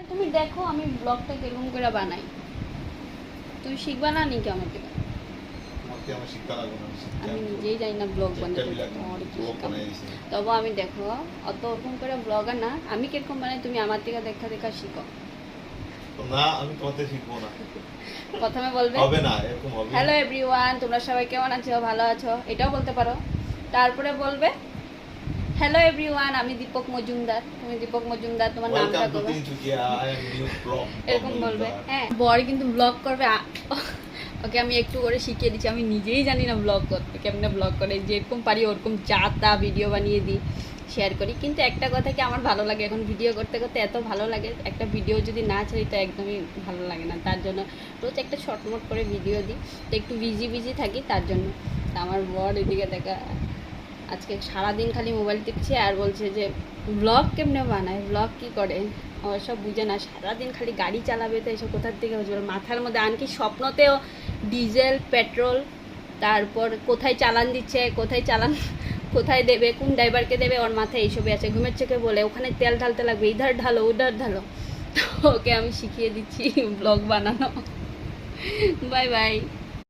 তুমি দেখো আমি ব্লগটা কিরকম করে বানাই, তুমি শিখবা না নাকি আমার থেকে? আমি নিজেই জানি না ব্লগ বানাতে, তোমার কি শেখাবো? তবু আমি দেখো অত ওরকম করে ব্লগার না, আমি কিরকম বানাই তুমি আমার থেকে দেখা দেখা শিখো। না আমি তোমাদের শিখবো না। প্রথমে বলবে হবে না, এরকম হবে। হ্যালো এভরিওয়ান, তোমরা সবাই কেমন আছো, ভালো আছো, এটাও বলতে পারো। তারপরে বলবে হ্যালো এভরিওয়ান, আমি দীপক মজুমদার, তুমি দীপক মজুমদার, তোমার নামটা বলো, এরকম বলবে। হ্যাঁ, বর কিন্তু ব্লগ করবে। ওকে আমি একটু করে শিখিয়ে দিচ্ছি, আমি নিজেই জানি না ব্লগ করতে, কেমনে ব্লগ করে, যেরকম পারি ওরকম যা তা ভিডিও বানিয়ে দিই, শেয়ার করি। কিন্তু একটা কথা কি, আমার ভালো লাগে এখন ভিডিও করতে করতে, এত ভালো লাগে, একটা ভিডিও যদি না ছাড়ি তো একদমই ভালো লাগে না। তার জন্য রোজ একটা শর্টমোট করে ভিডিও দিই, তো একটু বিজি থাকি তার জন্য। তা আমার বর এদিকে দেখা আজকে সারাদিন খালি মোবাইল টিপছে আর বলছে যে ব্লগ কেমনে বানায়, ব্লগ কী করে, আমার সব বুঝে না, সারাদিন খালি গাড়ি চালাবে, তো এসব কোথার থেকে হচ্ছে মাথার মধ্যে। আনকি স্বপ্নতেও ডিজেল পেট্রোল, তারপর কোথায় চালান দিচ্ছে, কোথায় দেবে, কোন ড্রাইভারকে দেবে, ওর মাথায় এইসবই আছে। ঘুমের চোখে বলে ওখানে তেল ঢালতে লাগবে, ইধার ঢালো উধার ঢালো। তো ওকে আমি শিখিয়ে দিচ্ছি ব্লগ বানানো। Bye bye.